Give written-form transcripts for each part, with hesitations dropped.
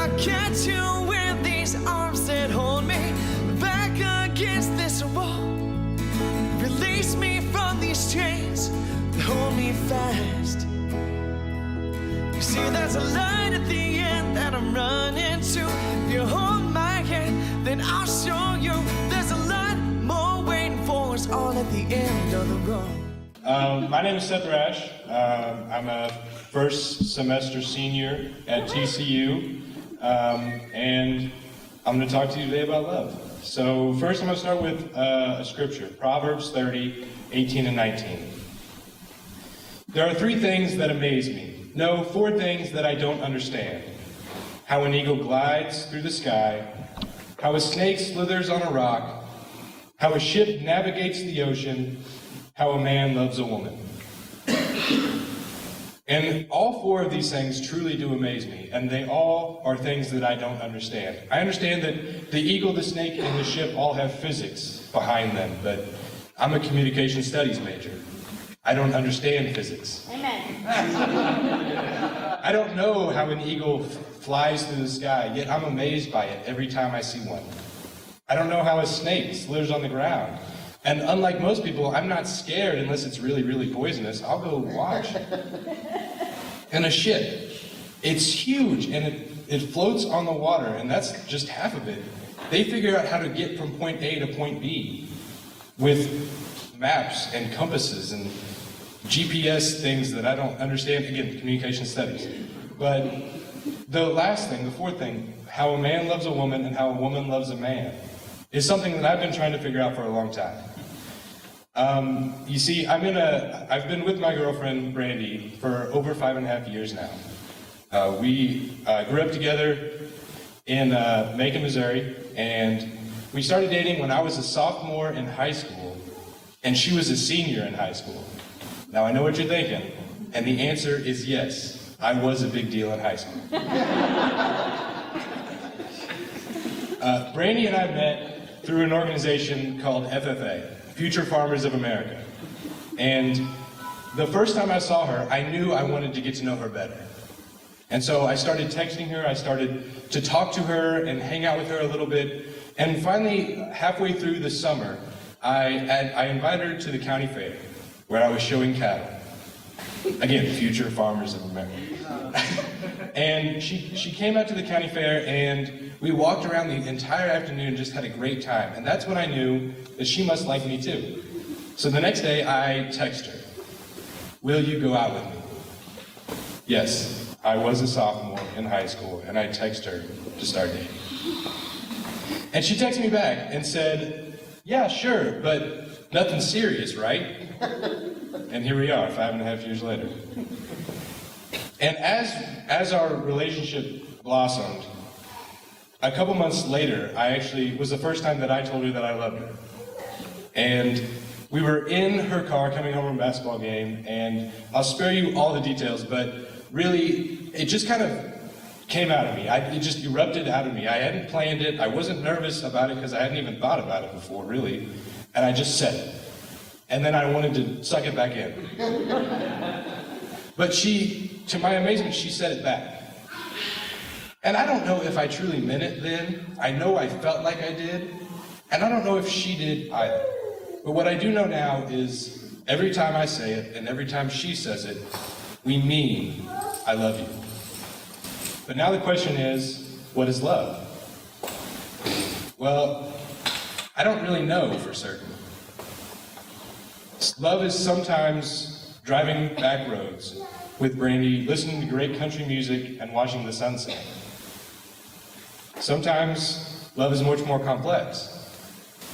I catch you with these arms that hold me back against this wall. Release me from these chains that hold me fast. You see, there's a light at the end that I'm running to. If you hold my hand, then I'll show you there's a lot more waiting for us all at the end of the road. My name is Seth Rash. I'm a first semester senior at TCU, and I'm going to talk to you today about love. So first I'm going to start with a scripture, Proverbs 30, 18 and 19. There are 3 things that amaze me. No, 4 things that I don't understand. How an eagle glides through the sky, how a snake slithers on a rock, how a ship navigates the ocean, how a man loves a woman. And all 4 of these things truly do amaze me, and they all are things that I don't understand. I understand that the eagle, the snake, and the ship all have physics behind them, but I'm a communication studies major. I don't understand physics. Amen. I don't know how an eagle flies through the sky, yet I'm amazed by it every time I see one. I don't know how a snake slithers on the ground. And unlike most people, I'm not scared unless it's really, really poisonous. I'll go watch. And a ship, it's huge, and it floats on the water, and that's just half of it. They figure out how to get from point A to point B with maps and compasses and GPS things that I don't understand. Again, communication studies. But the last thing, the 4th thing, how a man loves a woman and how a woman loves a man, is something that I've been trying to figure out for a long time. You see, I've been with my girlfriend, Brandy, for over 5.5 years now. We grew up together in Macon, Missouri, and we started dating when I was a sophomore in high school, and she was a senior in high school. Now, I know what you're thinking, and the answer is yes, I was a big deal in high school. Brandy and I met through an organization called FFA, Future Farmers of America. And the first time I saw her, I knew I wanted to get to know her better. And so I started texting her, I started to talk to her and hang out with her a little bit. And finally, halfway through the summer, I invited her to the county fair, where I was showing cattle. Again, Future Farmers of America. And she came out to the county fair, and we walked around the entire afternoon and just had a great time. And that's when I knew that she must like me too. So the next day, I text her, "Will you go out with me?" Yes, I was a sophomore in high school, and I text her to start dating. And she texted me back and said, "Yeah, sure, but nothing serious, right?" And here we are, 5.5 years later. And as our relationship blossomed, a couple months later, was the first time that I told her that I loved her. And we were in her car coming home from a basketball game, and I'll spare you all the details, but really, it just kind of came out of me. It just erupted out of me. I hadn't planned it. I wasn't nervous about it because I hadn't even thought about it before, really. And I just said it. And then I wanted to suck it back in. But to my amazement, she said it back. And I don't know if I truly meant it then. I know I felt like I did. And I don't know if she did either. But what I do know now is every time I say it and every time she says it, we mean, I love you. But now the question is, what is love? Well, I don't really know for certain. Love is sometimes driving back roads with Brandy, listening to great country music and watching the sunset. Sometimes love is much more complex.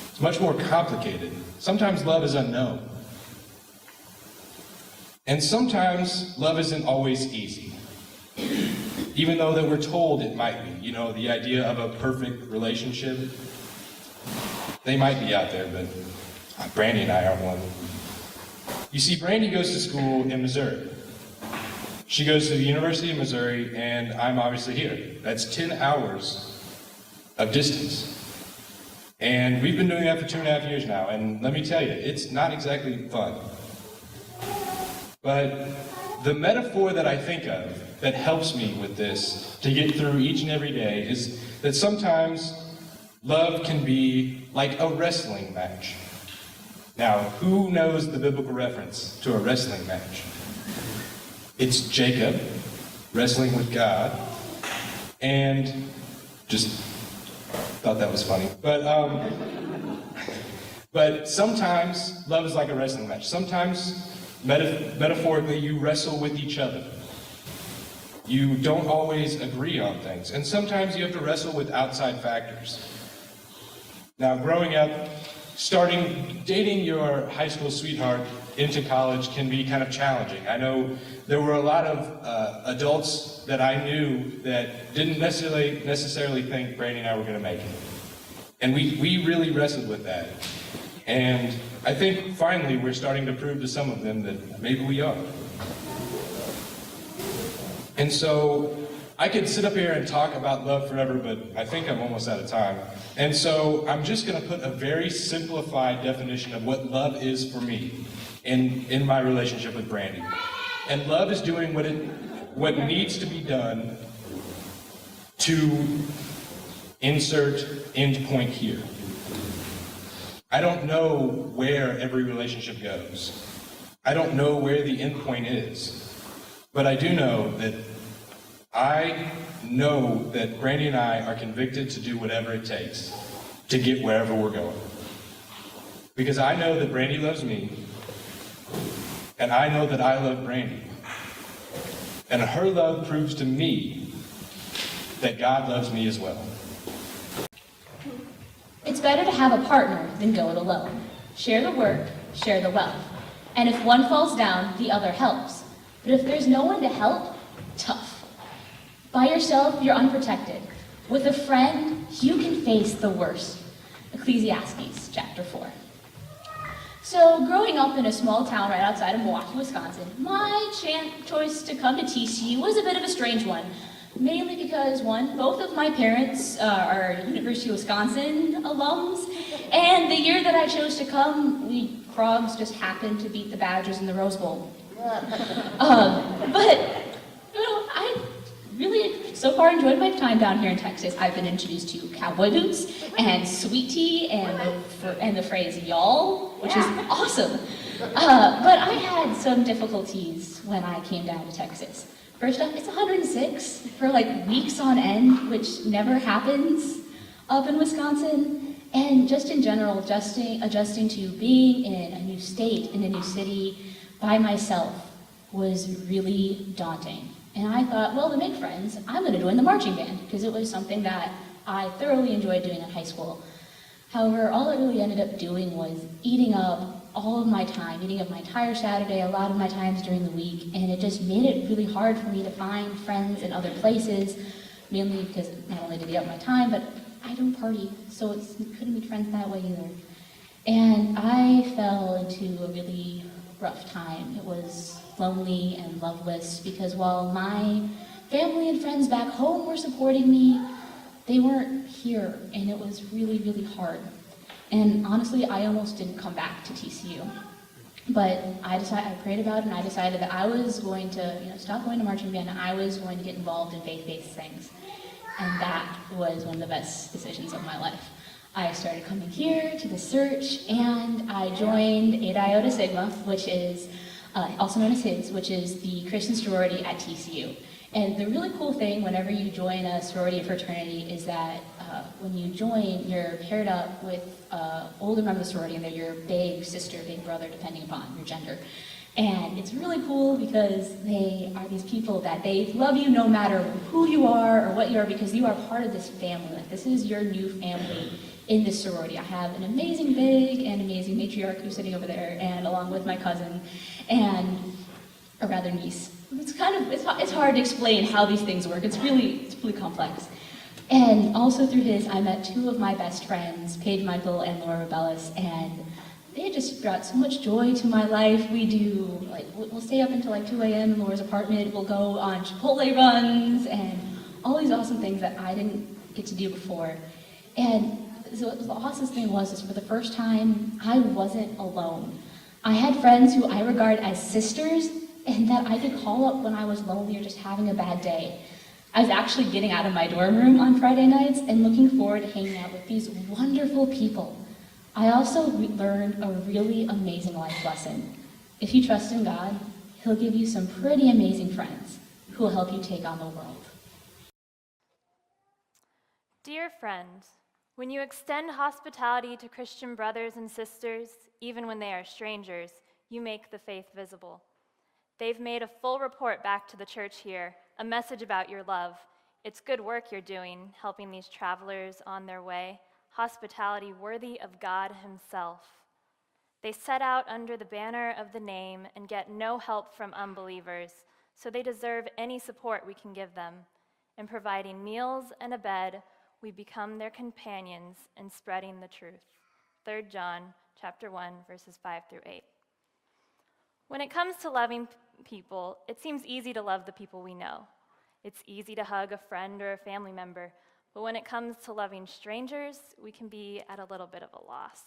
It's much more complicated. Sometimes love is unknown. And sometimes love isn't always easy. Even though that we're told it might be. You know, the idea of a perfect relationship, they might be out there, but Brandy and I aren't one. You see, Brandy goes to school in Missouri. She goes to the University of Missouri, and I'm obviously here. That's 10 hours of distance. And we've been doing that for 2.5 years now, and let me tell you, it's not exactly fun. But The metaphor that I think of that helps me with this to get through each and every day is that sometimes love can be like a wrestling match. Now, who knows the biblical reference to a wrestling match? It's Jacob wrestling with God, and just thought that was funny. But sometimes love is like a wrestling match. Sometimes, metaphorically, you wrestle with each other. You don't always agree on things, and sometimes you have to wrestle with outside factors. Now, growing up, dating your high school sweetheart into college can be kind of challenging. I know there were a lot of adults that I knew that didn't necessarily think Brandy and I were going to make it. And we really wrestled with that. And I think finally we're starting to prove to some of them that maybe we are. And so I could sit up here and talk about love forever, but I think I'm almost out of time. And so I'm just going to put a very simplified definition of what love is for me in my relationship with Brandy. And love is doing what needs to be done to insert end point here. I don't know where every relationship goes. I don't know where the end point is. But I do know that Brandy and I are convicted to do whatever it takes to get wherever we're going. Because I know that Brandy loves me, and I know that I love Brandy. And her love proves to me that God loves me as well. It's better to have a partner than go it alone. Share the work, share the wealth. And if one falls down, the other helps. But if there's no one to help, tough. By yourself, you're unprotected. With a friend, you can face the worst. Ecclesiastes chapter 4. So, growing up in a small town right outside of Milwaukee, Wisconsin, my choice to come to TCU was a bit of a strange one. Mainly because, one, both of my parents are University of Wisconsin alums, and the year that I chose to come, we Frogs just happened to beat the Badgers in the Rose Bowl. But, you know, I really so far enjoyed my time down here in Texas. I've been introduced to cowboy boots and sweet tea and the phrase y'all, which is awesome. But I had some difficulties when I came down to Texas. First off, it's 106 for like weeks on end, which never happens up in Wisconsin. And just in general, adjusting to being in a new state, in a new city, by myself was really daunting. And I thought, well, to make friends, I'm going to join the marching band, because it was something that I thoroughly enjoyed doing in high school. However, all it really ended up doing was eating up all of my time, eating up my entire Saturday, a lot of my times during the week, and it just made it really hard for me to find friends in other places, mainly because not only did it eat up my time, but I don't party, so couldn't meet friends that way either. And I fell into a really rough time. It was lonely and loveless, because while my family and friends back home were supporting me, they weren't here, and it was really, really hard. And honestly, I almost didn't come back to TCU. But I prayed about it, and I decided that I was going to stop going to marching band, and I was going to get involved in faith-based things. And that was one of the best decisions of my life. I started coming here to the Search, and I joined Eta Iota Sigma, which is also known as HIDS, which is the Christian sorority at TCU. And the really cool thing whenever you join a sorority or fraternity is that when you join, you're paired up with older members of the sorority, and they're your big sister, big brother, depending upon your gender. And it's really cool because they are these people that they love you no matter who you are or what you are, because you are part of this family. Like, this is your new family in this sorority. I have an amazing big and amazing matriarch who's sitting over there, and along with my cousin, and a rather niece. It's hard to explain how these things work. It's really complex. And also through his, I met two of my best friends, Paige Michael and Laura Rebellis, and they just brought so much joy to my life. We'll stay up until 2 a.m. in Laura's apartment. We'll go on Chipotle runs and all these awesome things that I didn't get to do before. And so the awesome thing was for the first time, I wasn't alone. I had friends who I regard as sisters and that I could call up when I was lonely or just having a bad day. I was actually getting out of my dorm room on Friday nights and looking forward to hanging out with these wonderful people. I also learned a really amazing life lesson. If you trust in God, He'll give you some pretty amazing friends who will help you take on the world. Dear friend, when you extend hospitality to Christian brothers and sisters, even when they are strangers, you make the faith visible. They've made a full report back to the church here, a message about your love. It's good work you're doing, helping these travelers on their way, hospitality worthy of God Himself. They set out under the banner of the name and get no help from unbelievers, so they deserve any support we can give them. In providing meals and a bed, we become their companions in spreading the truth. 3 John chapter 1, verses 5 through 8. When it comes to loving people, it seems easy to love the people we know. It's easy to hug a friend or a family member, but when it comes to loving strangers, we can be at a little bit of a loss.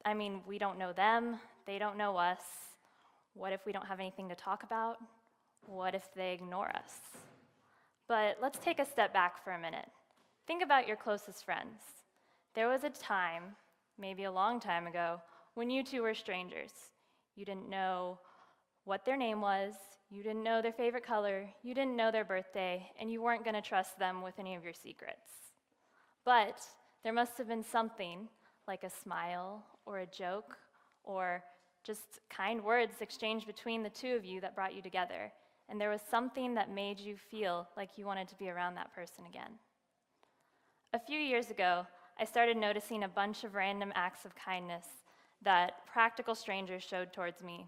I mean, we don't know them, they don't know us. What if we don't have anything to talk about? What if they ignore us? But let's take a step back for a minute. Think about your closest friends. There was a time, maybe a long time ago, when you two were strangers. You didn't know what their name was, you didn't know their favorite color, you didn't know their birthday, and you weren't going to trust them with any of your secrets. But there must have been something, like a smile or a joke or just kind words exchanged between the two of you that brought you together. And there was something that made you feel like you wanted to be around that person again. A few years ago, I started noticing a bunch of random acts of kindness that practical strangers showed towards me.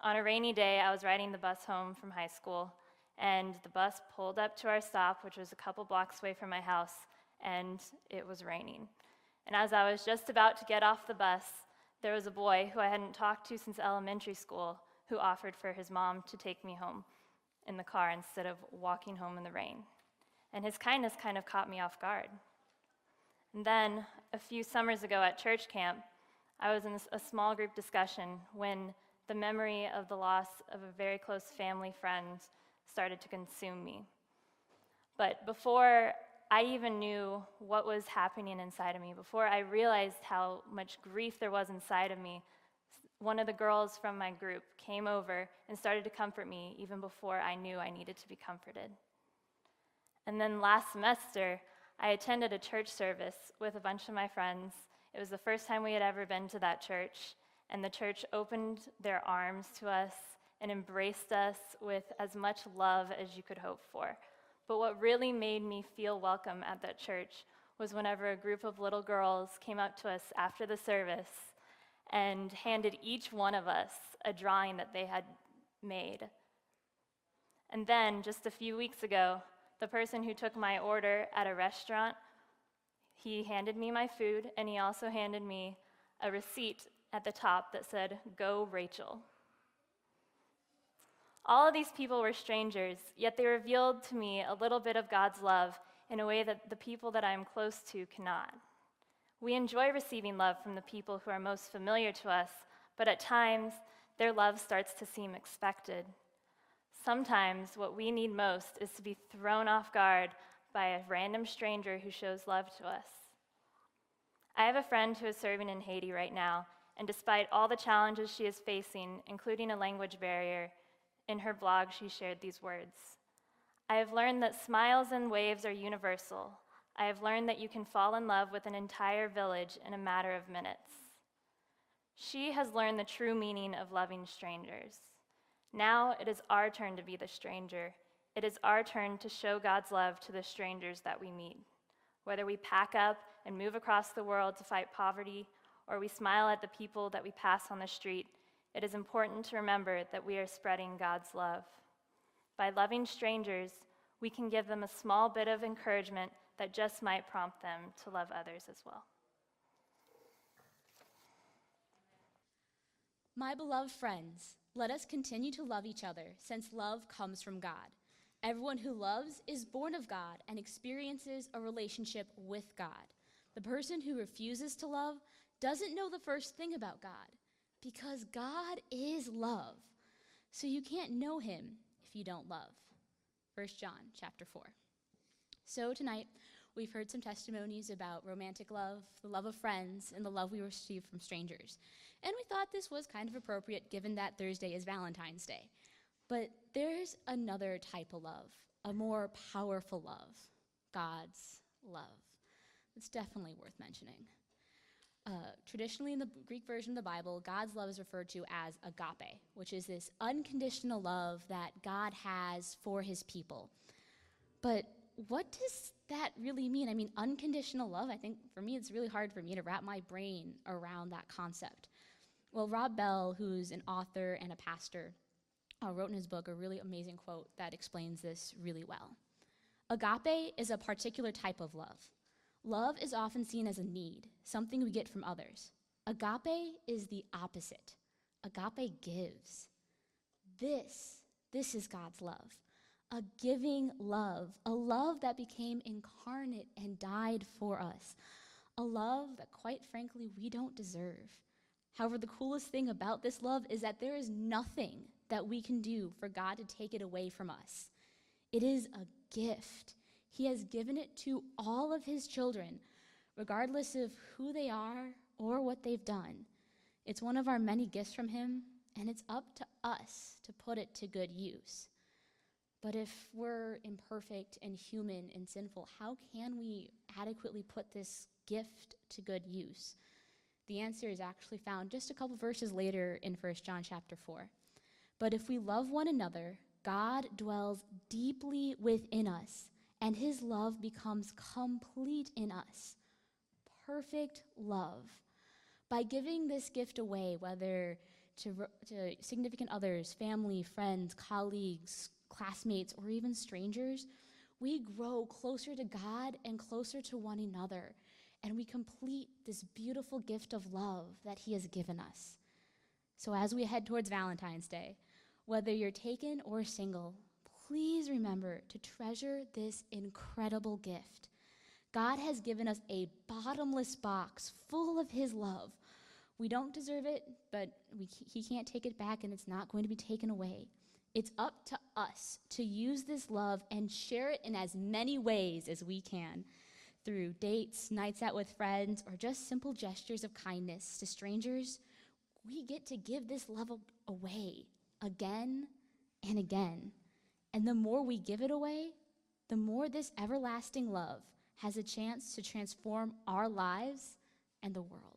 On a rainy day, I was riding the bus home from high school, and the bus pulled up to our stop, which was a couple blocks away from my house, and it was raining. And as I was just about to get off the bus, there was a boy who I hadn't talked to since elementary school who offered for his mom to take me home in the car instead of walking home in the rain. And his kindness kind of caught me off guard. And then, a few summers ago at church camp, I was in a small group discussion when the memory of the loss of a very close family friend started to consume me. But before I even knew what was happening inside of me, before I realized how much grief there was inside of me, one of the girls from my group came over and started to comfort me even before I knew I needed to be comforted. And then last semester, I attended a church service with a bunch of my friends. It was the first time we had ever been to that church, and the church opened their arms to us and embraced us with as much love as you could hope for. But what really made me feel welcome at that church was whenever a group of little girls came up to us after the service and handed each one of us a drawing that they had made. And then, just a few weeks ago, the person who took my order at a restaurant, he handed me my food, and he also handed me a receipt at the top that said, "Go Rachel." All of these people were strangers, yet they revealed to me a little bit of God's love in a way that the people that I am close to cannot. We enjoy receiving love from the people who are most familiar to us, but at times, their love starts to seem expected. Sometimes what we need most is to be thrown off guard by a random stranger who shows love to us. I have a friend who is serving in Haiti right now, and despite all the challenges she is facing, including a language barrier, in her blog she shared these words. "I have learned that smiles and waves are universal. I have learned that you can fall in love with an entire village in a matter of minutes." She has learned the true meaning of loving strangers. Now it is our turn to be the stranger. It is our turn to show God's love to the strangers that we meet. Whether we pack up and move across the world to fight poverty, or we smile at the people that we pass on the street, it is important to remember that we are spreading God's love. By loving strangers, we can give them a small bit of encouragement that just might prompt them to love others as well. My beloved friends, let us continue to love each other, since love comes from God. Everyone who loves is born of God and experiences a relationship with God. The person who refuses to love doesn't know the first thing about God. Because God is love. So you can't know him if you don't love. 1 John chapter 4. So tonight, we've heard some testimonies about romantic love, the love of friends, and the love we receive from strangers. And we thought this was kind of appropriate given that Thursday is Valentine's Day. But there's another type of love, a more powerful love, God's love. It's definitely worth mentioning. Traditionally, in the Greek version of the Bible, God's love is referred to as agape, which is this unconditional love that God has for his people. But what does that really mean? I mean, unconditional love, I think for me, it's really hard for me to wrap my brain around that concept. Well, Rob Bell, who's an author and a pastor, wrote in his book a really amazing quote that explains this really well. Agape is a particular type of love. Love is often seen as a need, something we get from others. Agape is the opposite. Agape gives. This is God's love. A giving love, a love that became incarnate and died for us. A love that, quite frankly, we don't deserve. However, the coolest thing about this love is that there is nothing that we can do for God to take it away from us. It is a gift. He has given it to all of his children, regardless of who they are or what they've done. It's one of our many gifts from him, and it's up to us to put it to good use. But if we're imperfect and human and sinful, how can we adequately put this gift to good use? The answer is actually found just a couple verses later in 1 John chapter 4. But if we love one another, God dwells deeply within us, and his love becomes complete in us. Perfect love. By giving this gift away, whether to significant others, family, friends, colleagues, classmates, or even strangers, we grow closer to God and closer to one another, and we complete this beautiful gift of love that he has given us. So as we head towards Valentine's Day, whether you're taken or single, please remember to treasure this incredible gift. God has given us a bottomless box full of his love. We don't deserve it, but he can't take it back, and it's not going to be taken away. It's up to us to use this love and share it in as many ways as we can, through dates, nights out with friends, or just simple gestures of kindness to strangers. We get to give this love away again and again. And the more we give it away, the more this everlasting love has a chance to transform our lives and the world.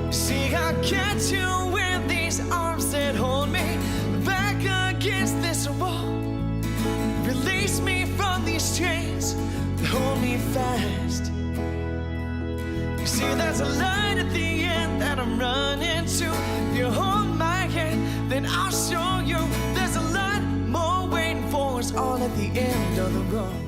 See, I catch you with these arms that hold me back against this wall. Release me from these chains that hold me fast. You see, there's a light at the end that I'm running to. If you hold my hand, then I'll show you there's a lot more waiting for us all at the end of the road.